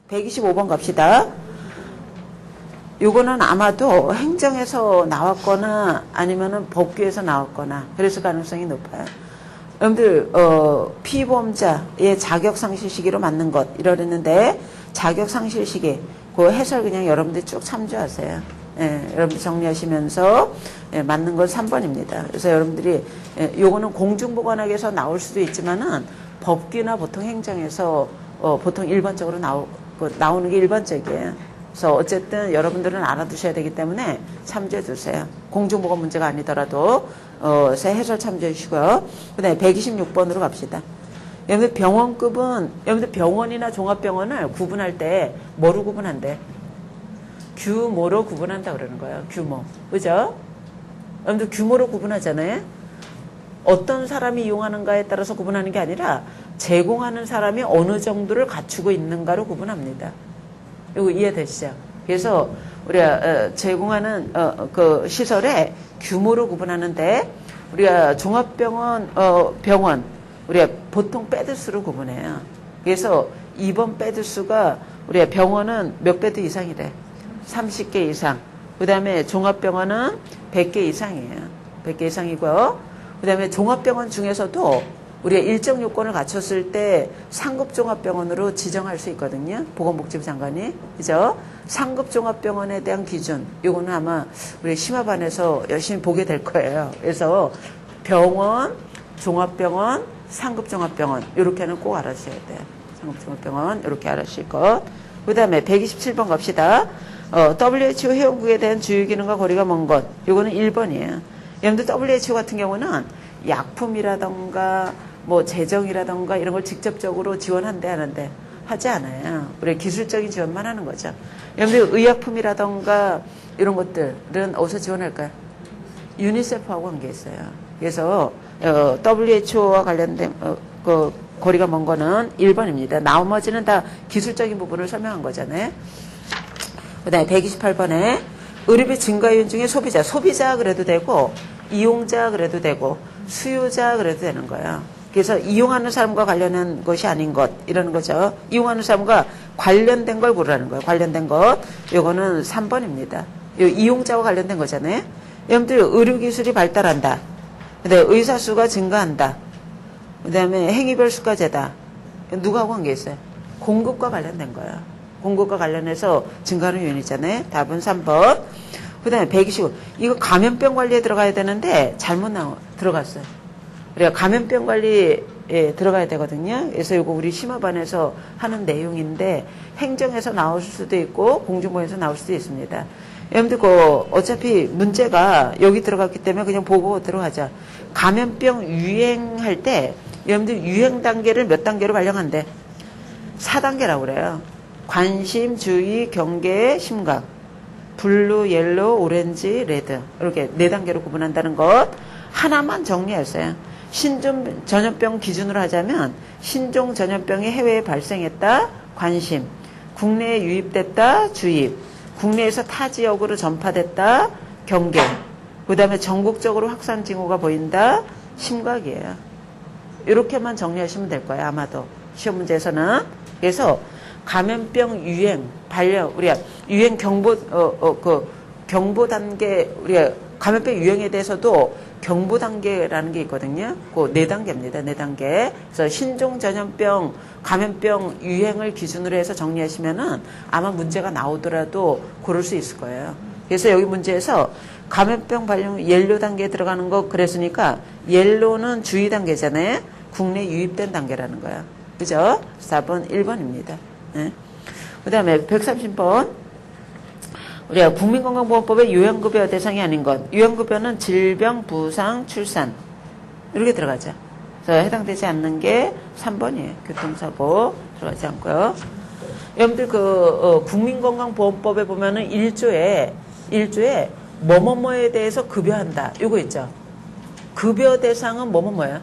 125번 갑시다. 요거는 아마도 행정에서 나왔거나 아니면은 법규에서 나왔거나 그래서 가능성이 높아요. 여러분들 피보험자의 자격상실 시기로 맞는 것 이러는데 자격상실 시기 그 해설 그냥 여러분들 쭉 참조하세요. 예, 여러분들 정리하시면서 맞는 건 3번입니다. 그래서 여러분들이 요거는 공중보건학에서 나올 수도 있지만은 법규나 보통 행정에서 보통 일반적으로 나오는 게 일반적이에요. 그래서 어쨌든 여러분들은 알아두셔야 되기 때문에 참조해 두세요. 공중보건 문제가 아니더라도 해설 참조해 주시고요. 그 다음에 126번으로 갑시다. 여러분들 병원급은 여러분들 병원이나 종합병원을 구분할 때 뭐로 구분한대? 규모로 구분한다 그러는 거예요. 규모. 그죠? 여러분들 규모로 구분하잖아요. 어떤 사람이 이용하는가에 따라서 구분하는 게 아니라 제공하는 사람이 어느 정도를 갖추고 있는가로 구분합니다. 이거 이해되시죠? 그래서 우리가 제공하는 그 시설의 규모로 구분하는데 우리가 종합병원 병원 우리가 보통 베드 수로 구분해요. 그래서 입원 베드 수가 우리가 병원은 몇 베드 이상이래? 30개 이상. 그다음에 종합병원은 100개 이상이에요. 100개 이상이고요. 그다음에 종합병원 중에서도 우리가 일정 요건을 갖췄을 때 상급 종합병원으로 지정할 수 있거든요. 보건복지부 장관이. 그죠? 상급 종합병원에 대한 기준. 이거는 아마 우리 심화반에서 열심히 보게 될 거예요. 그래서 병원, 종합병원, 상급 종합병원 이렇게는 꼭 알아주셔야 돼요. 상급 종합병원 이렇게 알아주실 것. 그 다음에 127번 갑시다. WHO 회원국에 대한 주요기능과 거리가 먼 것. 이거는 1번이에요. 여러분들 WHO 같은 경우는 약품이라던가 뭐 재정이라던가 이런 걸 직접적으로 지원한대 하는데 하지 않아요. 우리 기술적인 지원만 하는 거죠. 여러분들 의약품이라던가 이런 것들은 어디서 지원할까요? 유니세프하고 관계 있어요. 그래서 WHO와 관련된 그 거리가 먼 거는 1번입니다. 나머지는 다 기술적인 부분을 설명한 거잖아요. 그 다음에 128번에 의료비 증가 요인 중에 소비자 그래도 되고 이용자 그래도 되고 수요자 그래도 되는 거예요. 그래서 이용하는 사람과 관련한 것이 아닌 것 이러는 거죠. 이용하는 사람과 관련된 걸 고르라는 거예요. 관련된 것. 요거는 3번입니다. 이용자와 관련된 거잖아요. 여러분들 의료기술이 발달한다. 그다음에 의사 수가 증가한다. 그다음에 행위별 수가제다. 누구하고 관계 있어요? 공급과 관련된 거예요. 공급과 관련해서 증가하는 요인이잖아요. 답은 3번. 그 다음에 125. 이거 감염병 관리에 들어가야 되는데 잘못 들어갔어요. 우리가 감염병 관리에 들어가야 되거든요. 그래서 이거 우리 심화반에서 하는 내용인데 행정에서 나올 수도 있고 공중보건에서 나올 수도 있습니다. 여러분들 어차피 문제가 여기 들어갔기 때문에 그냥 보고 들어가자. 감염병 유행할 때 여러분들 유행 단계를 몇 단계로 발령한대? 4단계라고 그래요. 관심, 주의, 경계, 심각. 블루, 옐로우, 오렌지, 레드. 이렇게 4단계로 구분한다는 것. 하나만 정리했어요. 신종 전염병 기준으로 하자면 신종 전염병이 해외에 발생했다. 관심. 국내에 유입됐다. 주입. 국내에서 타 지역으로 전파됐다. 경계. 그 다음에 전국적으로 확산 징후가 보인다. 심각이에요. 이렇게만 정리하시면 될 거예요. 아마도. 시험 문제에서는. 그래서 감염병 유행, 발령, 우리가 유행 경보 단계, 우리가 감염병 유행에 대해서도 경보 단계라는 게 있거든요. 그 4단계입니다. 4단계. 그래서 신종 전염병, 감염병 유행을 기준으로 해서 정리하시면은 아마 문제가 나오더라도 고를 수 있을 거예요. 그래서 여기 문제에서 감염병 발령 옐로 단계에 들어가는 거 그랬으니까 옐로는 주의 단계잖아요. 국내 유입된 단계라는 거야. 그죠? 4번 1번입니다. 네. 그 다음에 130번. 우리가 국민건강보험법의 요양급여 대상이 아닌 것. 요양급여는 질병, 부상, 출산. 이렇게 들어가죠. 그래서 해당되지 않는 게 3번이에요. 교통사고 들어가지 않고요. 여러분들 국민건강보험법에 보면은 1조에 뭐뭐뭐에 대해서 급여한다. 요거 있죠. 급여 대상은 뭐뭐뭐예요?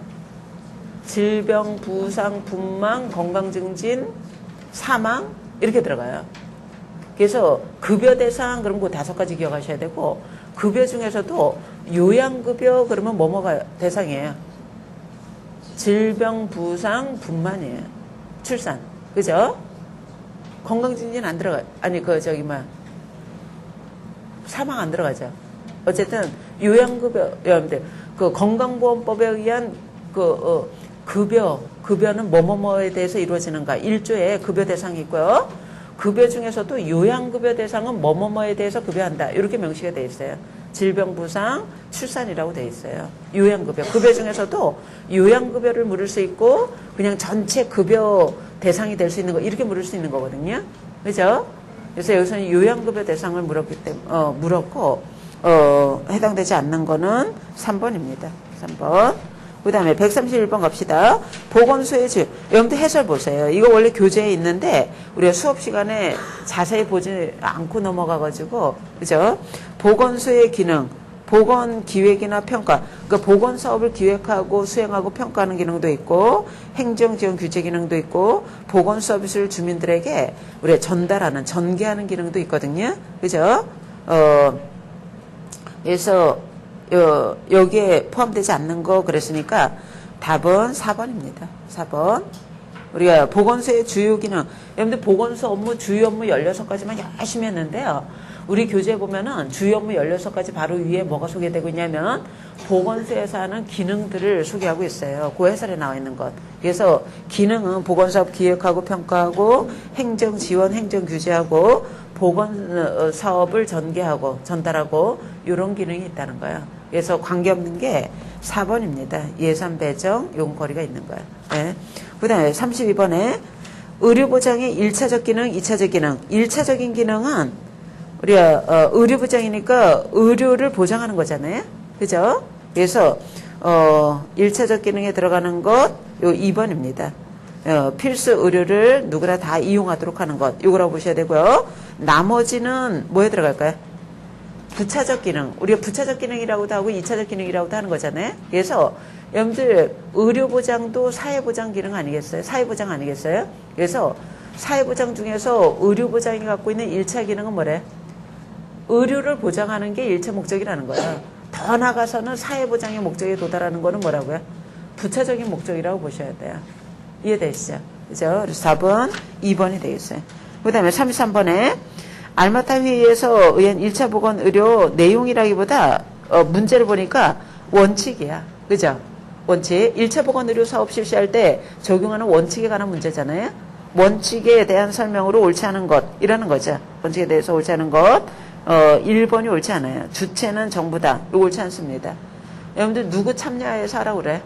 질병, 부상, 분망, 건강증진, 사망 이렇게 들어가요. 그래서 급여 대상 그런 거 5가지 기억하셔야 되고 급여 중에서도 요양급여 그러면 뭐뭐가 대상이에요? 질병, 부상, 분만이에요. 출산. 그죠? 건강증진 안 들어가. 아니 사망 안 들어가죠. 어쨌든 요양급여 여러분들 그 건강보험법에 의한 급여는 뭐뭐뭐에 대해서 이루어지는가 1조에 급여 대상이 있고요. 급여 중에서도 요양급여 대상은 뭐뭐뭐에 대해서 급여한다. 이렇게 명시가 되어 있어요. 질병부상, 출산이라고 되어 있어요. 요양급여. 급여 중에서도 요양급여를 물을 수 있고 그냥 전체 급여 대상이 될 수 있는 거 이렇게 물을 수 있는 거거든요. 그죠? 그래서 여기서는 요양급여 대상을 물었고 해당되지 않는 거는 3번입니다. 3번. 그 다음에 131번 갑시다. 보건소의 주. 여러분들 해설 보세요. 이거 원래 교재에 있는데 우리가 수업 시간에 자세히 보지 않고 넘어가가지고 그죠? 보건소의 기능, 보건기획이나 평가. 그러니까 보건사업을 기획하고 수행하고 평가하는 기능도 있고 행정지원 규제 기능도 있고 보건서비스를 주민들에게 우리가 전개하는 기능도 있거든요. 그죠? 그래서 여기에 포함되지 않는 거 그랬으니까 답은 4번입니다. 4번. 우리가 보건소의 주요 기능. 여러분들 보건소 업무, 주요 업무 16가지만 열심히 했는데요. 우리 교재에 보면은 주요 업무 16가지 바로 위에 뭐가 소개되고 있냐면 보건소에서 하는 기능들을 소개하고 있어요. 그 해설에 나와 있는 것. 그래서 기능은 보건사업 기획하고 평가하고 행정지원, 행정규제하고 보건사업을 전개하고 전달하고 이런 기능이 있다는 거예요. 그래서 관계없는 게 4번입니다. 예산 배정 용거리가 있는 거예요. 네. 그 다음에 32번에 의료보장의 1차적 기능, 2차적 기능. 1차적인 기능은 우리가 의료보장이니까 의료를 보장하는 거잖아요. 그죠? 그래서 1차적 기능에 들어가는 것 요 2번입니다. 필수 의료를 누구나 다 이용하도록 하는 것. 요거라고 보셔야 되고요. 나머지는 뭐에 들어갈까요? 부차적 기능. 우리가 부차적 기능이라고도 하고 2차적 기능이라고도 하는 거잖아요. 그래서 여러분들 의료보장도 사회보장 기능 아니겠어요? 사회보장 아니겠어요? 그래서 사회보장 중에서 의료보장이 갖고 있는 1차 기능은 뭐래? 의료를 보장하는 게 1차 목적이라는 거야. 더 나가서는 사회보장의 목적에 도달하는 거는 뭐라고요? 부차적인 목적이라고 보셔야 돼요. 이해되시죠? 그죠? 그래서 4번, 2번이 되겠어요. 그 다음에 33번에 알마타 회의에서 의한 1차 보건 의료 내용이라기보다 문제를 보니까 원칙이야. 그죠? 원칙. 1차 보건 의료 사업 실시할 때 적용하는 원칙에 관한 문제잖아요. 원칙에 대한 설명으로 옳지 않은 것 이라는 거죠. 원칙에 대해서 옳지 않은 것 1번이 옳지 않아요. 주체는 정부다. 이거 옳지 않습니다. 여러분들 누구 참여해서 하라고 그래?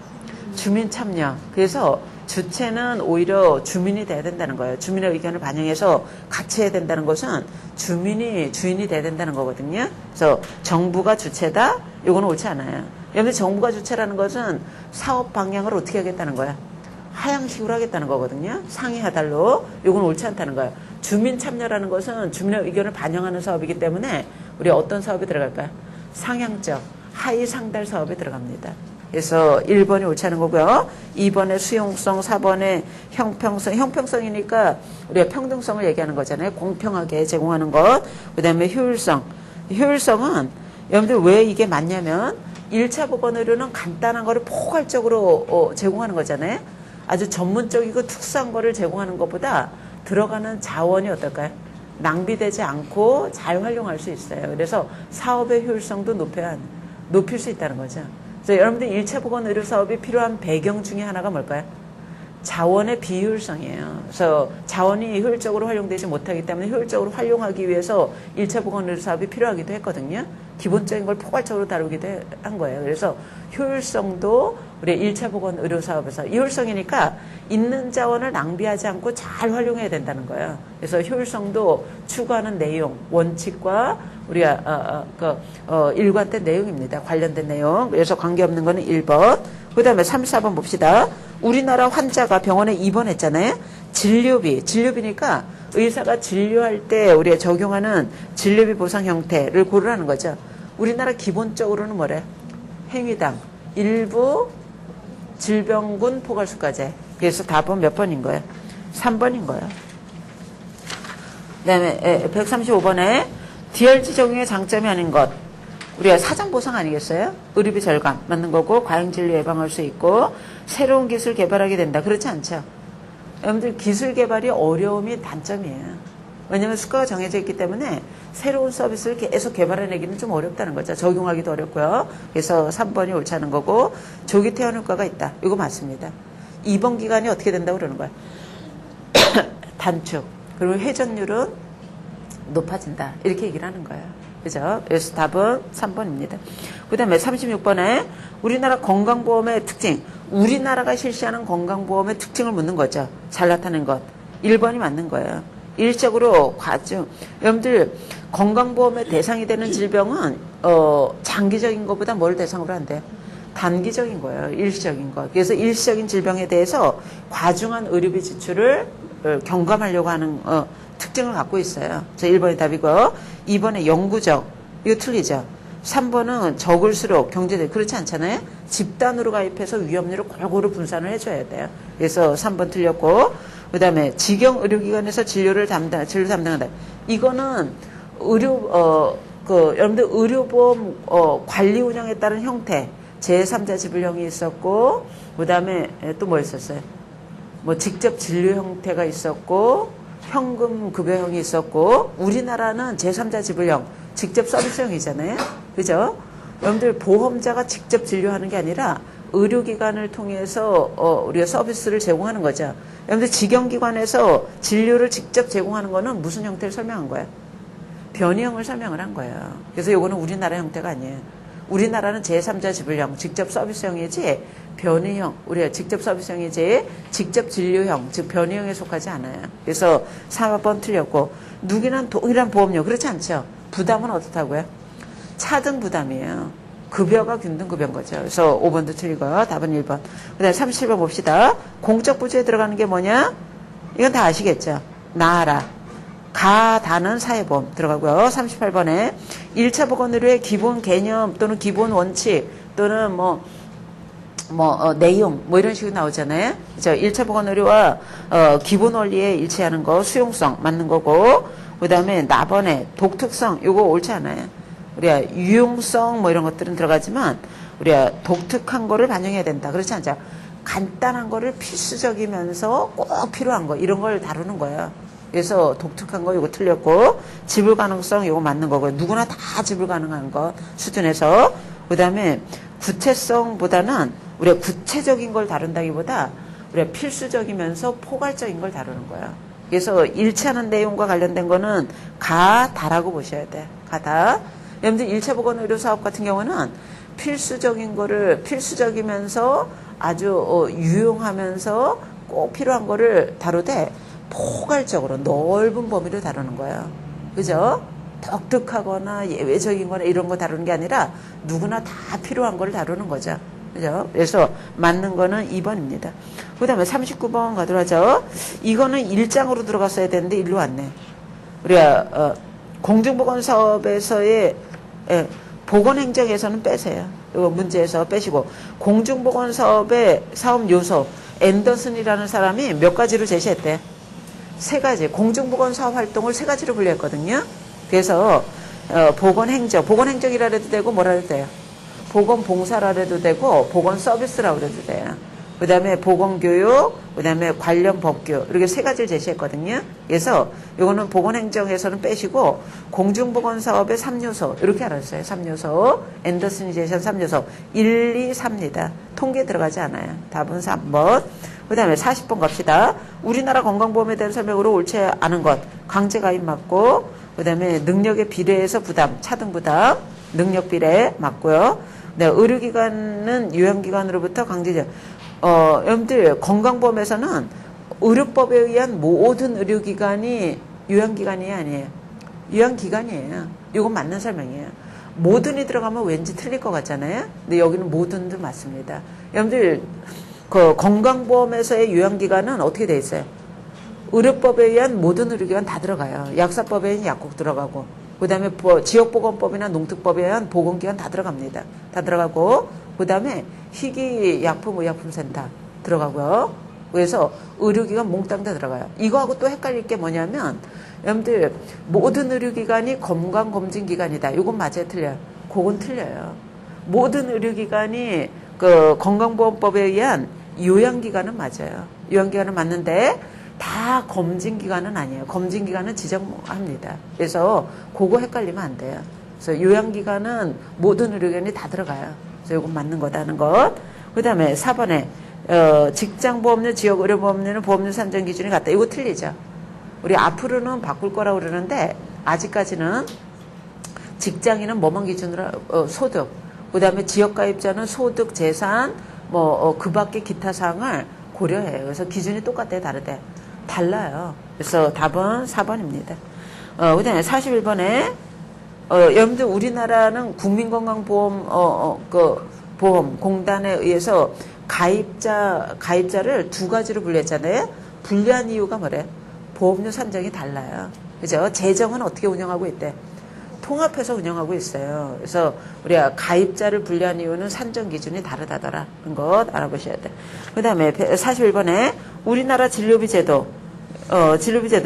주민 참여. 그래서 주체는 오히려 주민이 돼야 된다는 거예요. 주민의 의견을 반영해서 같이 해야 된다는 것은 주민이 주인이 돼야 된다는 거거든요. 그래서 정부가 주체다? 이거는 옳지 않아요. 여러분들 정부가 주체라는 것은 사업 방향을 어떻게 하겠다는 거야? 하향식으로 하겠다는 거거든요. 상이하달로. 이건 옳지 않다는 거예요. 주민 참여라는 것은 주민의 의견을 반영하는 사업이기 때문에 우리 어떤 사업에 들어갈까요? 상향적, 하위 상달 사업에 들어갑니다. 그래서 1번이 옳지 않은 거고요. 2번에 수용성, 4번에 형평성. 형평성이니까 우리가 평등성을 얘기하는 거잖아요. 공평하게 제공하는 것. 그 다음에 효율성. 효율성은 여러분들 왜 이게 맞냐면 1차 보건 의료는 간단한 거를 포괄적으로 제공하는 거잖아요. 아주 전문적이고 특수한 거를 제공하는 것보다 들어가는 자원이 어떨까요? 낭비되지 않고 잘 활용할 수 있어요. 그래서 사업의 효율성도 높일 수 있다는 거죠. 그래서 여러분들 1차 보건 의료 사업이 필요한 배경 중에 하나가 뭘까요? 자원의 비효율성이에요. 그래서 자원이 효율적으로 활용되지 못하기 때문에 효율적으로 활용하기 위해서 1차 보건 의료 사업이 필요하기도 했거든요. 기본적인 걸 포괄적으로 다루기도 한 거예요. 그래서 효율성도 우리 1차 보건 의료 사업에서 효율성이니까 있는 자원을 낭비하지 않고 잘 활용해야 된다는 거예요. 그래서 효율성도 추구하는 내용, 원칙과 우리가 일관된 내용입니다. 관련된 내용. 그래서 관계없는 거는 1번. 그 다음에 34번 봅시다. 우리나라 환자가 병원에 입원했잖아요. 진료비니까 의사가 진료할 때 우리가 적용하는 진료비 보상 형태를 고르라는 거죠. 우리나라 기본적으로는 뭐래? 행위당, 일부 질병군 포괄수가제. 그래서 답은 몇 번인 거예요? 3번인 거예요. 그 다음에 135번에 DRG 적용의 장점이 아닌 것. 우리가 사전 보상 아니겠어요? 의료비 절감 맞는 거고 과잉 진료 예방할 수 있고 새로운 기술 개발하게 된다. 그렇지 않죠? 여러분들 기술 개발이 어려움이 단점이에요. 왜냐하면 수가가 정해져 있기 때문에 새로운 서비스를 계속 개발해내기는 좀 어렵다는 거죠. 적용하기도 어렵고요. 그래서 3번이 옳지 않은 거고 조기 퇴원 효과가 있다. 이거 맞습니다. 입원 기간이 어떻게 된다고 그러는 거야. 단축. 그리고 회전율은 높아진다. 이렇게 얘기를 하는 거예요. 그죠? 그래서 답은 3번입니다. 그 다음에 36번에 우리나라 건강보험의 특징. 우리나라가 실시하는 건강보험의 특징을 묻는 거죠. 잘 나타낸 것. 1번이 맞는 거예요. 일적으로 과중. 여러분들 건강보험의 대상이 되는 질병은 장기적인 것보다 뭘 대상으로 한대요? 단기적인 거예요. 일시적인 거. 그래서 일시적인 질병에 대해서 과중한 의료비 지출을 경감하려고 하는 특징을 갖고 있어요. 그래서 1번이 답이고 2번에 영구적. 이거 틀리죠. 3번은 적을수록 경제적. 그렇지 않잖아요. 집단으로 가입해서 위험률을 골고루 분산을 해줘야 돼요. 그래서 3번 틀렸고 그 다음에 직영 의료기관에서 진료를 담당한다. 이거는 여러분들 의료보험 관리 운영에 따른 형태. 제3자 지불형이 있었고 그 다음에 또 뭐 있었어요? 뭐 직접 진료 형태가 있었고 현금 급여형이 있었고 우리나라는 제3자 지불형 직접 서비스형이잖아요. 그죠? 여러분들 보험자가 직접 진료하는 게 아니라 의료기관을 통해서 우리가 서비스를 제공하는 거죠. 여러분들 직영기관에서 진료를 직접 제공하는 거는 무슨 형태를 설명한 거예요? 변이형을 설명을 한 거예요. 그래서 이거는 우리나라 형태가 아니에요. 우리나라는 제3자 지불형, 직접 서비스형이지 변이형, 우리가 직접 서비스형이지 직접 진료형, 즉 변이형에 속하지 않아요. 그래서 4번 틀렸고 누구나 동일한 보험료 그렇지 않죠. 부담은 어떻다고요? 차등 부담이에요. 급여가 균등급여인 거죠. 그래서 5번도 틀리고요. 답은 1번. 그 다음에 37번 봅시다. 공적 부주에 들어가는 게 뭐냐? 이건 다 아시겠죠? 나아라. 가다는 사회보험 들어가고요. 38번에 1차 보건의료의 기본 개념 또는 기본 원칙 또는 내용 이런 식으로 나오잖아요. 그죠? 1차 보건의료와 기본 원리에 일치하는 거 수용성 맞는 거고 그 다음에 나번에 독특성 요거 옳지 않아요. 우리가 유용성 이런 것들은 들어가지만 우리가 독특한 거를 반영해야 된다. 그렇지 않죠? 간단한 거를 필수적이면서 꼭 필요한 거 이런 걸 다루는 거예요. 그래서 독특한 거 이거 틀렸고 지불 가능성 이거 맞는 거고요. 누구나 다 지불 가능한 것 수준에서 그 다음에 구체성보다는 우리가 구체적인 걸 다룬다기보다 우리가 필수적이면서 포괄적인 걸 다루는 거예요. 그래서 일치하는 내용과 관련된 거는 가다라고 보셔야 돼. 가다. 여러분들 1차 보건의료 사업 같은 경우는 필수적인 거를 필수적이면서 아주 유용하면서 꼭 필요한 거를 다루되 포괄적으로 넓은 범위를 다루는 거예요. 그죠? 독특하거나 예외적인 거나 이런 거 다루는 게 아니라 누구나 다 필요한 걸 다루는 거죠. 그죠? 그래서 맞는 거는 2번입니다. 그 다음에 39번 가도록 하죠. 이거는 1장으로 들어갔어야 되는데 일로 왔네. 우리가 공중보건 사업에서의 보건행정에서는 빼세요. 이거 문제에서 빼시고 공중보건 사업의 사업 요소 앤더슨이라는 사람이 몇 가지로 제시했대? 3가지. 공중보건 사업 활동을 3가지로 분류했거든요. 그래서 보건행정, 보건행정이라 해도 되고 뭐라 해도 돼요. 보건봉사라 해도 되고 보건서비스라 그래도 돼요. 그 다음에 보건교육, 그 다음에 관련 법규 이렇게 3가지를 제시했거든요. 그래서 이거는 보건행정에서는 빼시고 공중보건사업의 3요소 이렇게 알았어요. 3요소 앤더슨이 제시한 3요소 1, 2, 3입니다. 통계 들어가지 않아요. 답은 3번. 그 다음에 40번 갑시다. 우리나라 건강보험에 대한 설명으로 옳지 않은 것 강제가입 맞고 그 다음에 능력에 비례해서 부담 차등 부담 능력 비례 맞고요. 네, 의료기관은 요양기관으로부터 강제적 여러분들 건강보험에서는 의료법에 의한 모든 의료기관이 요양기관이 아니에요. 요양기관이에요. 이건 맞는 설명이에요. 모든이 들어가면 왠지 틀릴 것 같잖아요. 근데 여기는 모든도 맞습니다. 여러분들 그 건강보험에서의 요양기관은 어떻게 돼 있어요? 의료법에 의한 모든 의료기관 다 들어가요. 약사법에 의한 약국 들어가고 그 다음에 지역보건법이나 농특법에 의한 보건기관 다 들어갑니다. 다 들어가고 그 다음에 희귀약품의약품센터 들어가고요. 그래서 의료기관 몽땅 다 들어가요. 이거하고 또 헷갈릴 게 뭐냐면 여러분들 모든 의료기관이 건강검진기관이다. 이건 맞아요? 틀려요? 그건 틀려요. 모든 의료기관이 그 건강보험법에 의한 요양기관은 맞아요. 요양기관은 맞는데 다 검진기관은 아니에요. 검진기관은 지정합니다. 그래서 그거 헷갈리면 안 돼요. 그래서 요양기관은 모든 의료기관이 다 들어가요. 그래서 이건 맞는 거다는 것. 그 다음에 4번에 직장보험료, 지역의료보험료는 보험료 산정 기준이 같다. 이거 틀리죠. 우리 앞으로는 바꿀 거라고 그러는데 아직까지는 직장인은 뭐만 기준으로 소득, 그 다음에 지역가입자는 소득, 재산, 그 밖에 기타 사항을 고려해요. 그래서 기준이 똑같대, 다르대. 달라요. 그래서 답은 4번입니다. 그 다음에 41번에 여러분들 우리나라는 국민건강보험 보험공단에 의해서 가입자를 두 가지로 분류했잖아요. 분류한 이유가 뭐래? 보험료 산정이 달라요. 그죠? 재정은 어떻게 운영하고 있대? 통합해서 운영하고 있어요. 그래서 우리가 가입자를 분류한 이유는 산정 기준이 다르다더라는 것 알아보셔야 돼. 그 다음에 41번에 우리나라 진료비 제도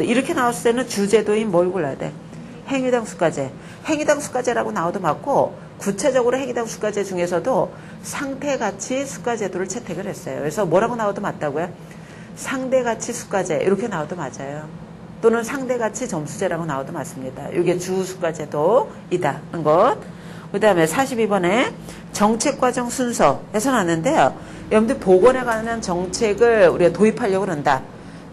이렇게 나왔을 때는 주제도인 뭘 골라야 돼? 행위당 수가제. 행위당 수가제라고 나와도 맞고 구체적으로 행위당 수가제 중에서도 상태가치 수가제도를 채택을 했어요. 그래서 뭐라고 나와도 맞다고요? 상대가치 수가제 이렇게 나와도 맞아요. 또는 상대가치 점수제라고 나와도 맞습니다. 이게 주수가제도이다는 것. 그 다음에 42번에 정책과정 순서에서 나왔는데요. 여러분들 보건에 관한 정책을 우리가 도입하려고 그런다.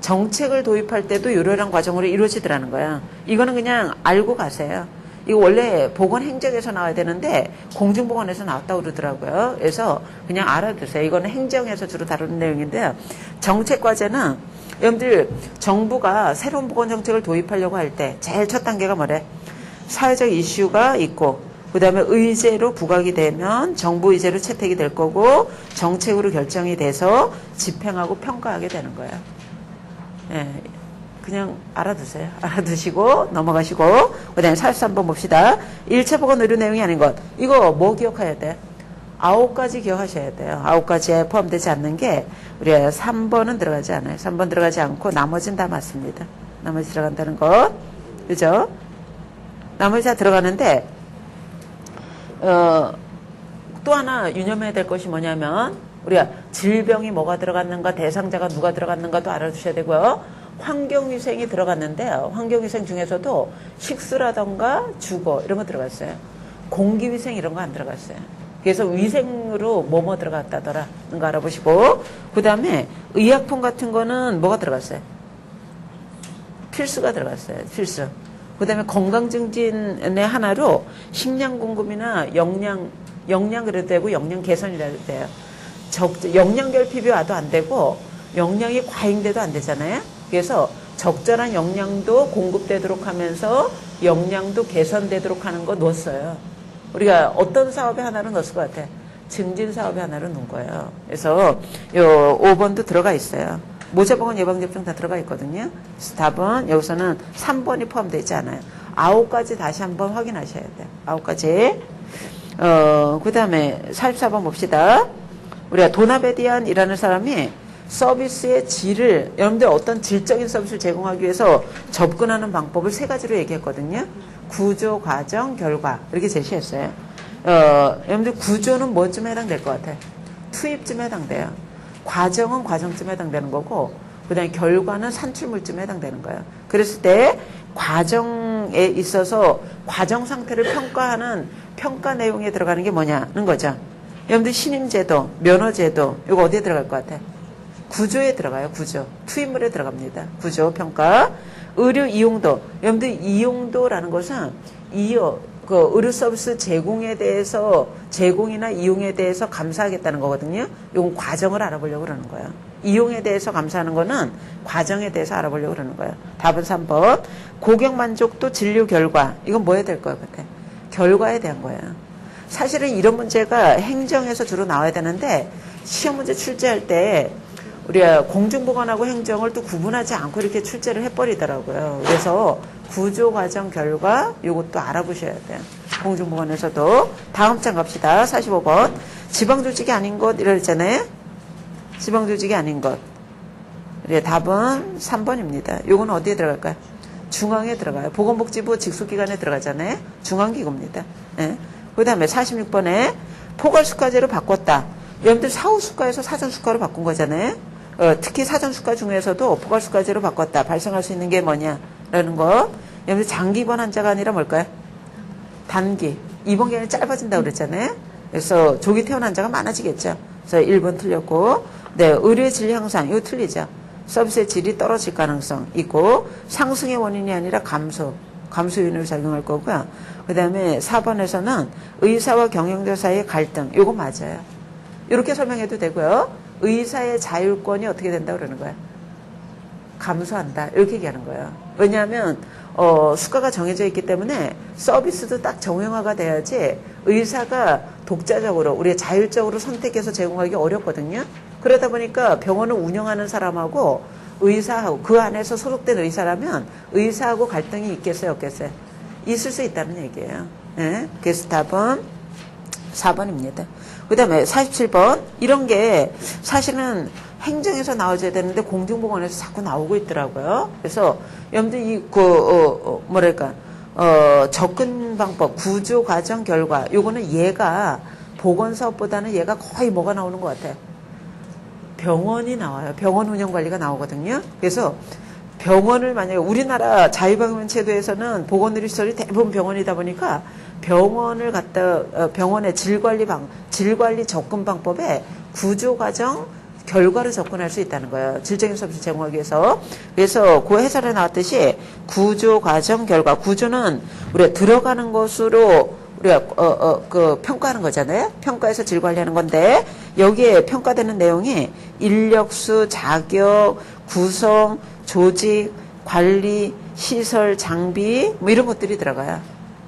정책을 도입할 때도 이러한 과정으로 이루어지더라는 거야. 이거는 그냥 알고 가세요. 이거 원래 보건행정에서 나와야 되는데 공중보건에서 나왔다고 그러더라고요. 그래서 그냥 알아두세요. 이거는 행정에서 주로 다루는 내용인데요. 정책과제는 여러분들 정부가 새로운 보건정책을 도입하려고 할 때 제일 첫 단계가 뭐래? 사회적 이슈가 있고 그 다음에 의제로 부각이 되면 정부 의제로 채택이 될 거고 정책으로 결정이 돼서 집행하고 평가하게 되는 거예요. 예, 그냥 알아두세요. 알아두시고 넘어가시고 그 다음에 43번 봅시다. 1차 보건 의료 내용이 아닌 것. 이거 뭐 기억해야 돼? 9가지 기억하셔야 돼요. 9가지에 포함되지 않는 게 우리가 3번은 들어가지 않아요. 3번 들어가지 않고 나머지는 다 맞습니다. 나머지 들어간다는 것. 그죠? 나머지 다 들어가는데 또 하나 유념해야 될 것이 뭐냐면 우리가 질병이 뭐가 들어갔는가 대상자가 누가 들어갔는가도 알아두셔야 되고요. 환경위생이 들어갔는데요. 환경위생 중에서도 식수라던가 주거 이런 거 들어갔어요. 공기위생 이런 거 안 들어갔어요. 그래서 위생으로 뭐뭐 들어갔다더라 이런 거 알아보시고 그 다음에 의약품 같은 거는 뭐가 들어갔어요? 필수가 들어갔어요. 필수. 그 다음에 건강증진의 하나로 식량 공급이나 영양 그래도 되고 영양 개선이라도 돼요. 영양 결핍이 와도 안 되고 영양이 과잉돼도 안 되잖아요. 그래서 적절한 영양도 공급되도록 하면서 영양도 개선되도록 하는 거 넣었어요. 우리가 어떤 사업의 하나로 넣었을 것 같아? 증진 사업의 하나로 넣은 거예요. 그래서 요 5번도 들어가 있어요. 모자보건 예방접종 다 들어가 있거든요. 그래서 답은 여기서는 3번이 포함되어 있지 않아요. 9가지 다시 한번 확인하셔야 돼요. 9가지. 그 다음에 44번 봅시다. 우리가 도나베디안이라는 사람이 서비스의 질을, 여러분들 어떤 질적인 서비스를 제공하기 위해서 접근하는 방법을 3가지로 얘기했거든요. 구조, 과정, 결과. 이렇게 제시했어요. 여러분들 구조는 뭐쯤에 해당될 것 같아요? 투입쯤에 해당돼요. 과정은 과정쯤에 해당되는 거고, 그 다음에 결과는 산출물쯤에 해당되는 거예요. 그랬을 때 과정에 있어서 과정 상태를 평가하는 평가 내용에 들어가는 게 뭐냐는 거죠. 여러분들 신임제도, 면허제도, 이거 어디에 들어갈 것 같아요? 구조에 들어가요. 구조. 투입물에 들어갑니다. 구조, 평가. 의료 이용도. 여러분들 이용도라는 것은 의료 서비스 제공에 대해서, 제공이나 이용에 대해서 감사하겠다는 거거든요. 이건 과정을 알아보려고 그러는 거예요. 이용에 대해서 감사하는 거는 과정에 대해서 알아보려고 그러는 거예요. 답은 3번. 고객 만족도 진료 결과. 이건 뭐 해야 될 것 같아? 결과에 대한 거예요. 사실은 이런 문제가 행정에서 주로 나와야 되는데 시험 문제 출제할 때 우리가 공중보건하고 행정을 또 구분하지 않고 이렇게 출제를 해버리더라고요. 그래서 구조, 과정, 결과 이것도 알아보셔야 돼요. 공중보건에서도. 다음 장 갑시다. 45번. 지방조직이 아닌 것 이랬잖아요. 지방조직이 아닌 것. 우리 답은 3번입니다. 이건 어디에 들어갈까요? 중앙에 들어가요. 보건복지부 직속기관에 들어가잖아요. 중앙기구입니다. 네. 그 다음에 46번에 포괄수가제로 바꿨다. 여러분들 사후수가에서 사전수가로 바꾼 거잖아요. 특히 사전수가 중에서도 포괄수가제로 바꿨다. 발생할 수 있는 게 뭐냐라는 거. 여러분들 장기 입원 환자가 아니라 뭘까요? 단기. 입원 기간이 짧아진다고 그랬잖아요. 그래서 조기 퇴원 환자가 많아지겠죠. 그래서 1번 틀렸고, 네, 의료의 질 향상. 이거 틀리죠. 서비스의 질이 떨어질 가능성 있고, 상승의 원인이 아니라 감소 요인으로 작용할 거고요. 그 다음에 4번에서는 의사와 경영자 사이의 갈등. 이거 맞아요. 이렇게 설명해도 되고요. 의사의 자율권이 어떻게 된다고 그러는 거예요? 감소한다. 이렇게 얘기하는 거예요. 왜냐하면 수가가 정해져 있기 때문에 서비스도 딱 정형화가 돼야지 의사가 독자적으로 우리가 자율적으로 선택해서 제공하기 어렵거든요. 그러다 보니까 병원을 운영하는 사람하고 의사하고 그 안에서 소속된 의사라면 의사하고 갈등이 있겠어요, 없겠어요? 있을 수 있다는 얘기예요. 네? 그래서 답은 4번입니다. 그 다음에 47번. 이런 게 사실은 행정에서 나와줘야 되는데 공중보건에서 자꾸 나오고 있더라고요. 그래서 여러분들 접근 방법, 구조, 과정, 결과. 요거는 얘가 보건사업보다는 얘가 거의 뭐가 나오는 것 같아요. 병원이 나와요. 병원 운영관리가 나오거든요. 그래서 병원을 만약에 우리나라 자유방면 제도에서는 보건의료시설이 대부분 병원이다 보니까 병원을 병원의 질관리 접근 방법에 구조, 과정, 결과를 접근할 수 있다는 거예요. 질적인 서비스 제공하기 위해서. 그래서 그 해설에 나왔듯이 구조, 과정, 결과. 구조는 우리가 들어가는 것으로 우리가 평가하는 거잖아요. 평가해서 질 관리하는 건데 여기에 평가되는 내용이 인력수, 자격, 구성, 조직, 관리, 시설, 장비 뭐 이런 것들이 들어가요.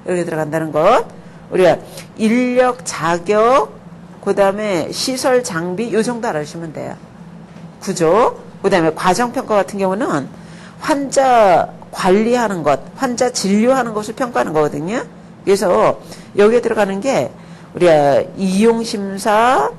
여기 들어간다는 것. 우리가 인력, 자격, 그 다음에 시설, 장비 요 정도 알아주시면 돼요. 구조. 그 다음에 과정평가 같은 경우는 환자 관리하는 것, 환자 진료하는 것을 평가하는 거거든요. 그래서 여기에 들어가는 게 우리가 이용심사,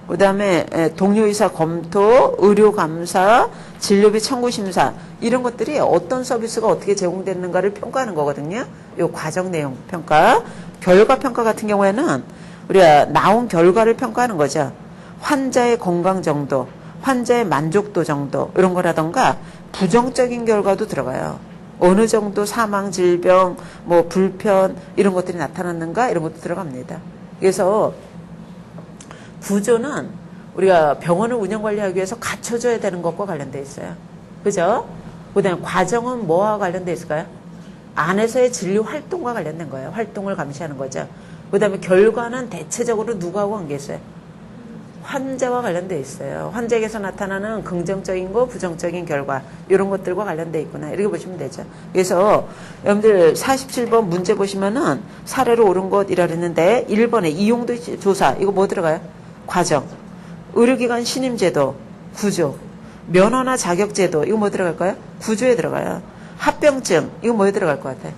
그 다음에 동료의사 검토, 의료감사, 진료비 청구심사 이런 것들이 어떤 서비스가 어떻게 제공됐는가를 평가하는 거거든요. 요 과정 내용 평가. 결과평가 같은 경우에는 우리가 나온 결과를 평가하는 거죠. 환자의 건강 정도, 환자의 만족도 정도 이런 거라던가 부정적인 결과도 들어가요. 어느 정도 사망, 질병, 뭐 불편 이런 것들이 나타났는가 이런 것도 들어갑니다. 그래서 구조는 우리가 병원을 운영관리하기 위해서 갖춰줘야 되는 것과 관련돼 있어요. 그죠? 그 다음에 과정은 뭐와 관련돼 있을까요? 안에서의 진료 활동과 관련된 거예요. 활동을 감시하는 거죠. 그 다음에 결과는 대체적으로 누구하고 관계있어요? 환자와 관련돼 있어요. 환자에게서 나타나는 긍정적인 거, 부정적인 결과 이런 것들과 관련돼 있구나. 이렇게 보시면 되죠. 그래서 여러분들 47번 문제 보시면은 사례로 옳은 것이라 그랬는데 1번에 이용도 조사 이거 뭐 들어가요? 과정. 의료기관 신임제도, 구조. 면허나 자격제도 이거 뭐 들어갈까요? 구조에 들어가요. 합병증 이거 뭐에 들어갈 것 같아요?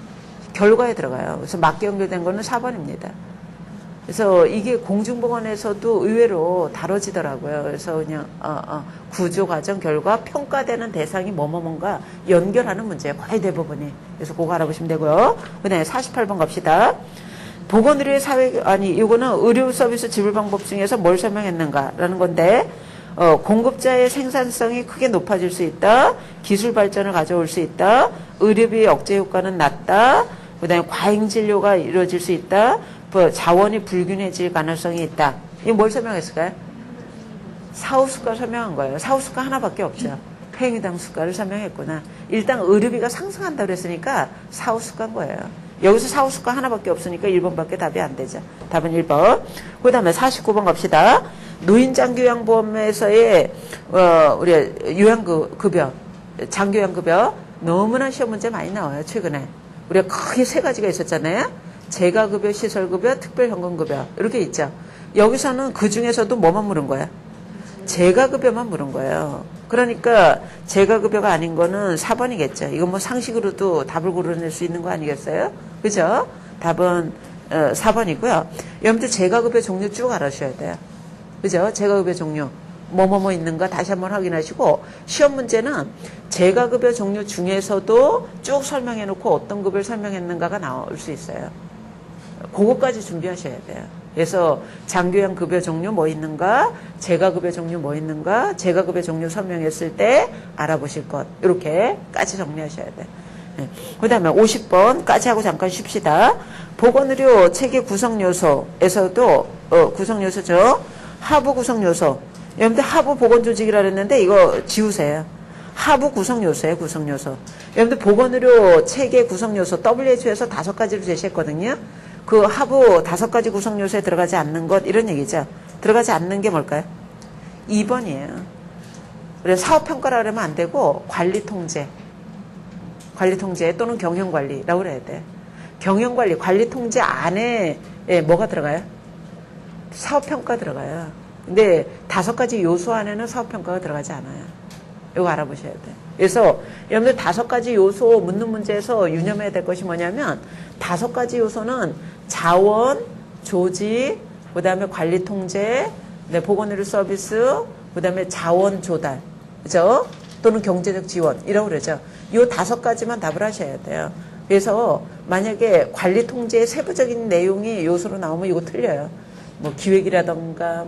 결과에 들어가요. 그래서 맞게 연결된 거는 4번입니다. 그래서 이게 공중보건에서도 의외로 다뤄지더라고요. 그래서 그냥 구조, 과정, 결과, 평가되는 대상이 뭔가 연결하는 문제예요. 거의 대부분이. 그래서 그거 알아보시면 되고요. 그 다음에 48번 갑시다. 보건의료의 이거는 의료 서비스 지불 방법 중에서 뭘 설명했는가라는 건데 공급자의 생산성이 크게 높아질 수 있다. 기술 발전을 가져올 수 있다. 의료비 억제 효과는 낮다. 그 다음에 과잉 진료가 이루어질 수 있다. 자원이 불균해질 가능성이 있다. 이게 뭘 설명했을까요? 사후수가 설명한 거예요. 사후수가 하나밖에 없죠. 팽이당 수가를 설명했구나. 일단 의료비가 상승한다고 그랬으니까 사후수가인 거예요. 여기서 사후수가 하나밖에 없으니까 1번밖에 답이 안 되죠. 답은 1번. 그 다음에 49번 갑시다. 노인장기요양보험에서의 우리 요양급여, 장기요양급여 너무나 시험 문제 많이 나와요. 최근에. 우리가 크게 3가지가 있었잖아요. 재가급여, 시설급여, 특별현금급여 이렇게 있죠. 여기서는 그 중에서도 뭐만 물은 거야? 재가급여만 물은 거예요. 그러니까 재가급여가 아닌 거는 4번이겠죠. 이건 뭐 상식으로도 답을 고려낼 수 있는 거 아니겠어요? 그죠? 답은 4번이고요. 여러분들 재가급여 종류 쭉 알아주셔야 돼요. 그죠? 재가급여 종류. 뭐뭐뭐 있는가 다시 한번 확인하시고 시험 문제는 재가급여 종류 중에서도 쭉 설명해놓고 어떤 급여를 설명했는가가 나올 수 있어요. 그거까지 준비하셔야 돼요. 그래서 장교양 급여 종류 뭐 있는가, 재가급여 종류 뭐 있는가, 재가급여 종류 설명했을 때 알아보실 것. 이렇게까지 정리하셔야 돼. 네. 그 다음에 50번까지 하고 잠깐 쉽시다. 보건의료 체계 구성요소에서도, 구성요소죠. 하부 구성요소. 여러분들 하부 보건조직이라 그랬는데 이거 지우세요. 하부 구성요소예요, 구성요소. 여러분들 보건의료 체계 구성요소 WHO에서 5가지로 제시했거든요. 그 하부 5가지 구성요소에 들어가지 않는 것, 이런 얘기죠. 들어가지 않는 게 뭘까요? 2번이에요. 그래서 사업평가라 그러면 안 되고 관리통제. 관리통제 또는 경영관리라고 그래야 돼. 경영관리, 관리통제 안에 뭐가 들어가요? 사업평가 들어가요. 근데 5가지 요소 안에는 사업평가가 들어가지 않아요. 이거 알아보셔야 돼. 그래서 여러분들 5가지 요소 묻는 문제에서 유념해야 될 것이 뭐냐면 5가지 요소는 자원, 조직, 그 다음에 관리통제, 보건의료 서비스, 그 다음에 자원 조달, 그죠? 또는 경제적 지원, 이라고 그러죠. 이 5가지만 답을 하셔야 돼요. 그래서 만약에 관리통제의 세부적인 내용이 요소로 나오면 이거 틀려요. 뭐 기획이라던가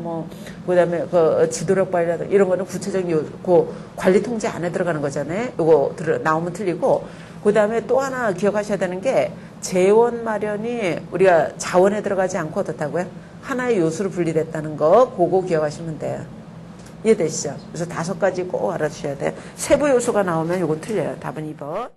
그다음에 그 지도력 관리라든가 이런 거는 구체적인 그 관리 통제 안에 들어가는 거잖아요. 이거 나오면 틀리고, 그다음에 또 하나 기억하셔야 되는 게 재원 마련이 우리가 자원에 들어가지 않고 어떻다고요? 하나의 요소로 분리됐다는 거, 그거 기억하시면 돼요. 이해되시죠? 그래서 5가지 꼭 알아주셔야 돼요. 세부 요소가 나오면 이거 틀려요. 답은 2번.